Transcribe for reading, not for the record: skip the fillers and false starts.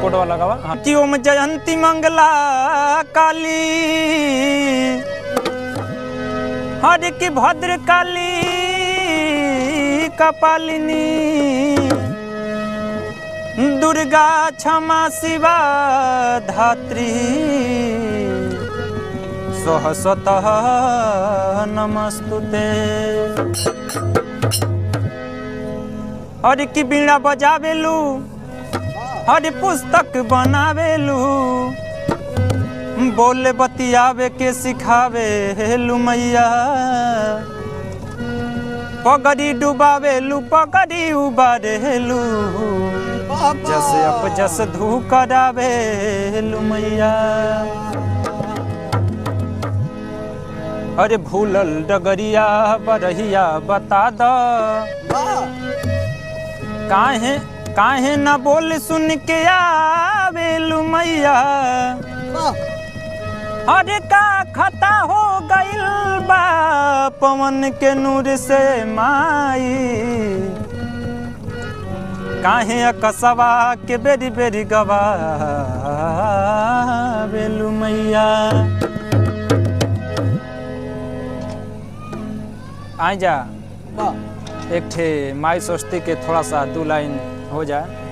कोटवा लगावा। हाँ। कि ओम जयंती मंगला काली हर की भद्र काली कपालिनी दुर्गा क्षमा शिवा धात्री सहस्वतः नमस्तुते। हर की बीड़ा बजावेलू हर पुस्तक बनावेलू बोले बतियावे के सिखावे हेलू मैया पगड़ी डुबावेलू पगड़ी उबारेलू जस अप जस धू करावेलू मैया। अरे भूलल डगरिया बरहिया बता द काहे न बोल सुन के आवेलू मैया। अरे का खता हो गइल बा पवन के नूर से माई काहे अकसवा के बेरी बेरी गवा बेलू मैया। आ जा एक ठे माई सोचती के थोड़ा सा 2 लाइन हो जाए।